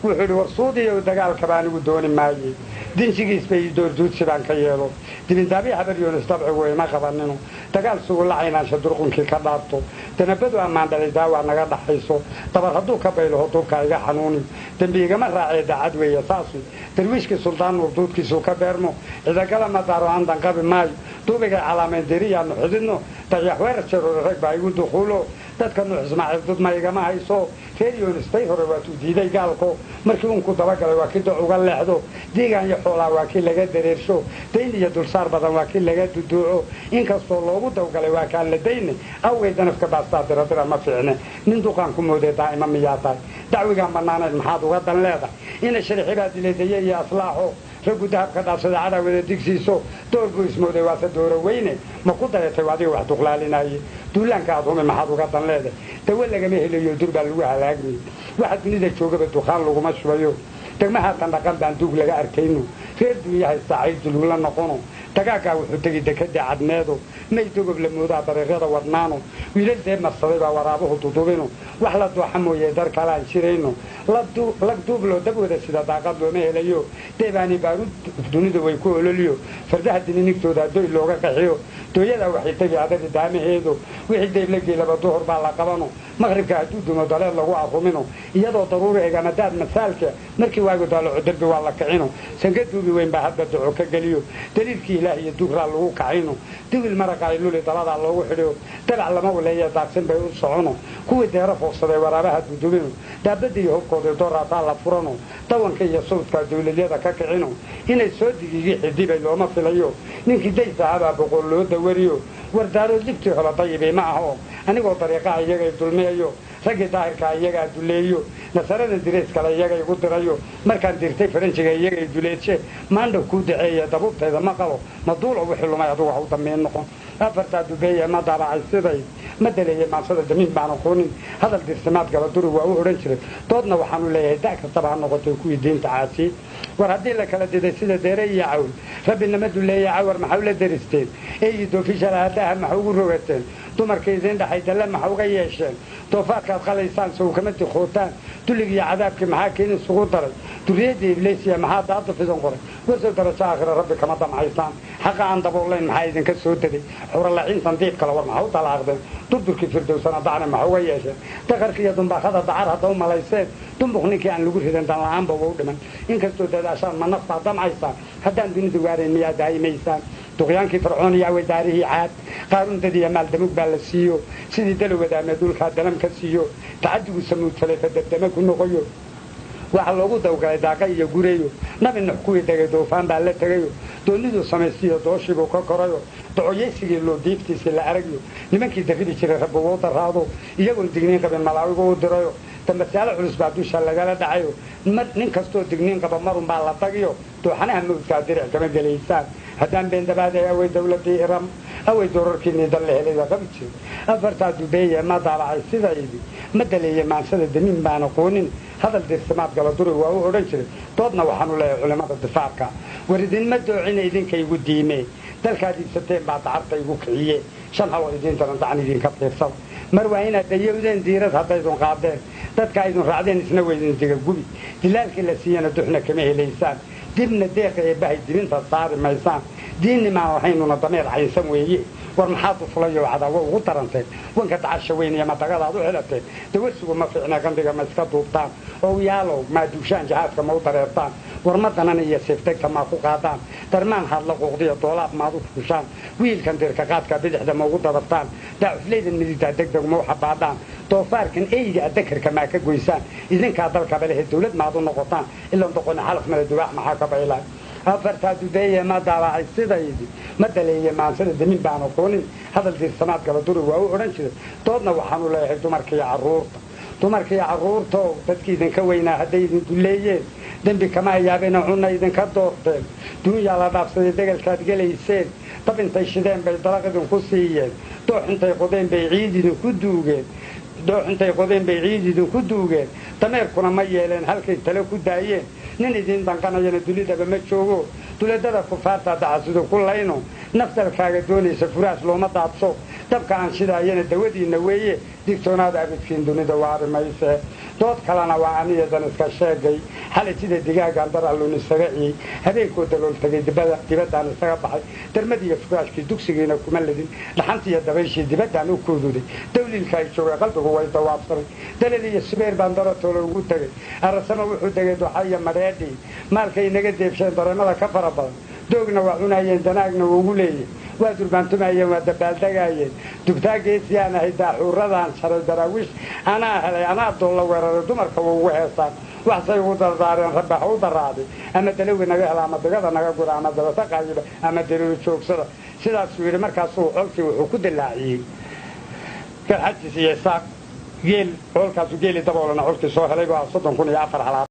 وحول ورصودي ودقال كبان ودون ماجي دين شيء سبي دور جود سبان كيالو دين دابي حبر يونس طبعه وما قبلناه دقال سوق العين شدرقون كي كدارتو تنبدو أمان دلي داوا نقد حيسو طبعا هدو كبيله هدو كايجا حنوني تنبيه ما راعي دعاد ويساسي ترويش كسلطان وردود كسو كبرمو إذا قال ما دارو عندن قبل ماي توبك علامة دريا نحدنه تجحور الشرور ركب يقول دخوله تذكروا اسمع ضد ما يجمع هيسو فيريون استيفر واتو ديدي قالكو مركون كو دبقل واكيد اوغل لخدو ديغان يخولا واكيد لغا دريرشو دين يدل صار بدن واكيد لغا ددوعو ان كاستو لوغو دوغل واكان لدين او يدنفك باستا درا ما فيعنا من دوقان كموده دائما مياتا دعويغان بنانا maxaad uga dan leedahay in shariixaad leedahay iyo aslaaxo rag dahab ka dhaafsada cadawada digsiiso doorku ismooday waa dooro weyne ma ku dareetay waadiga wax duqlaalinay duulaanka aad home maxaad uga dan leedahay tawalaga ma helayo durba lagu halaagay waxa dunida joogaba duqaan lagu ma shubayo degmaha tan dhaqan baan duug laga arkayno reer dunyaha saacid la noqono tagaaga wuxuu tagay dekada cadmeedo may dugub la moodaa dariiqada wadnaano wiilal deeb marsaday baa waraabuhu dudubino wax la dooxamooyay dar kala jireyno la duub loo dabwada sida daaqad loo ma helayo deebaani baarud dunida way ku ololiyo fardaha dininigtooda doy looga qaxiyo dooyada waxay tagay adada daamaheedo wixii deeb la geelaba duhur baa la qabano maghribka haduu dumo daleed lagu arumino iyadoo daruuri eegana daad masaalka markii waagu daalo darbi waa la kicino sangaduubi weyn baa hadda duco ka galiyo daliilkii ilaahay iyo dugra lagu kacayno dawil maraqa ilule dalada loogu xidhiyo talac lama waleeyo daaqsan bay u socono kuwa deera foqsaday waraabaha dudubino daabadii hubkooda doorata la furano tawanka iyo sawdka dawladda ka kicino inay soo digigi xidibay looma filayo ninkii daysaaba boqol loo dawariyo wardaaro dibtii hore dayibay ma aho anigoo dariiqa iyaga dulmeeyo rag daahirka iyaga duleeyo nasarada direes kale iyaga ugu dirayo markaan dirtay faranjiga iyaga duleedshe maandho ku daceeya dabubteeda ma qalo maduul oo wixii lumay adoo wax u dameen noqon afarta dubeeya ma daabacay siday ma daleeyay maasada damiin baan aqoonin hadal dirsimaad gala duri waa u oran jiray doodna waxaan u leeyahay daa kastaba noqotay ku diinta caasi war hadii la kala diday sida deeray iyo cawl rabbina ma duleeyay cawar maxaa la daristeen ee doofishalaadaha maxaa ugu rogateen dumarkeedin dhaxay dalla maxaa uga yeesheen toofaadka qalaysaan soo kama tiqootaan tuliga cadaabki maxaa keen isugu daray duriyadii ibliisiya maxaa daad fidan qoray warso daraja aakhira rabbi kama damcaysan xaqa aan dabooleen maxaa idin ka soo taday xura laciin sandiid kala war maxaa u talaaqdeen durdurki firdowsana dacna maxaa uga yeesheen taqarkiya dumbaaqada dacar hada u malayseen dumbuqninkii aan lagu ridan dan la'aan baa u dhiman inkastoo dadaashaan ma nafta damcaysan haddaan dunidu gaareen miyaa daayimaysaan duqyaankii fircooniya way daarihii caad qaarun dadiya maal damug baa la siiyo sidii dalwadaama dulka dalam ka siiyo tacadigu samuud faleefa dabdama ku noqoyo waxa loogu dawgalay daaqa iyo gureeyo nabi nuux kuwii tagay doofaan baa la tagayo doonidu samaysiyo dooshibu ka korayo docoyeysigii loo diiftiisa la aragyo nimankii dafidi jiray rabbi wuu daraado iyagoo digniin qabin malaawigu u dirayo تمثال علوس بعدو شال لقاله دعيو نين كستو دقنين قبل مرون بالله تقيو توحناها موجودة درع كما قال إنسان هدان بين دبادة أوي دولة إيران أوي دورر كني دله هذا قبتشي أفرت دبي ما ضاع السيدة يدي مدلية مع سيد الدمين بان قونين هذا الدرسمات قال دور وهو أورنشر طودنا وحنو له علماء الدفاع كا وردين مدو عين إذن كي يوديمه تلك هذه ستين بعد عرض يوكعية شن هو إذن ترى إذن كبير صو مروينا ديودين ديرة هذا يدون قابين dadka ay raacdeen isna weydin diga gubi dilaalkii la siiyana duxna kama heleysaan dibna deeqa ee bahay dibinta saar maysaan diinni ma waxaynu dameer aysan weeye war maxaad u fulayo cadawo ugu tarantay wanka taasha weynaya ma tagadaad u helatay dawsigu ma fiicna gandiga ma iska duubtaan oo yaalo ma duushaan jahaadka ma u dareertaan war ma danan iyo seeftay ma ku qaadaan darmaan hadla qoqdiyo doolaab ma u fushaan wiilkan dirka qaadka bidixda ma ugu dadabtaan daafleedan midida degdeg ma u xabaadaan toofaarkan eeyga adkarka ma ka goysaan idinka dalka balehe dawlad ma adu noqotaan ilaa doqon xalaf mala duwax ma ka baylaan afarta dubeeye ma daawacay sidaydi ma daleeyay maansada damin baan aqoonin hadal dirsamaad kala duri waa u oran jiray doodna waxaan u leeyahay dumarkii caruurta dadkii idinka weynaa haday idin duleeyeen dambi kama yaabeen cunna idinka doorteen dunya la dhaafsaday degalkaad galeyseen tab intay shideen bay dalaqadin ku siiyeen doox intay qodeen bay ciidin ku duugeen dooxintay qodeen bay ciidin ku duugeen tameerkuna ma yeeleen halkay tale ku daayeen nin idin danqanayna dunidaba ma joogo duladada kufaarta dacasido ku layno naftalkaaga doonaysa furaas looma daadso dabka aan shidaayana dawadiinna weeye digtoonaada abidkiin dunida waari mayse dood kalena waa aniyadan iska sheegay xalay sida digaagaan dar alluun isaga ciyey habeenkoo dalool tagay dibaddaan isaga baxay darmadiiyo fugaashkii dugsigiina kuma ledin dhaxantiiyo dabayshii dibaddaan u kuududay dawliilka ay joogay qalbigu way dawaabsanay dalal iyo subeer baan daratoole ugu tegay arasamo wuxuu degay duxaiyo madheedhii maalkay inaga deebsheen dareemada ka fara badan doogna waa cunayeen danaagna wuugu leeyay waa durbaantumayeen waa dabaaldegaayeen dubtaa geesiyaan ahay daaxuuradaan sharay daraawiish anaa helay anaa doolla weeraray dumarka waa ugu heestaan waxsay ugu dardaareen rabbax u daraaday ama dalawi naga hela ama digada naga gura ama dabata qaayiba ama dariiro joogsada sidaasuu yidhi markaasuu colkii wuxuu ku dilaaciyey garxajis iyo isaaq geel colkaasu geeli daboolana colkii soo helay waa 30,004 halaad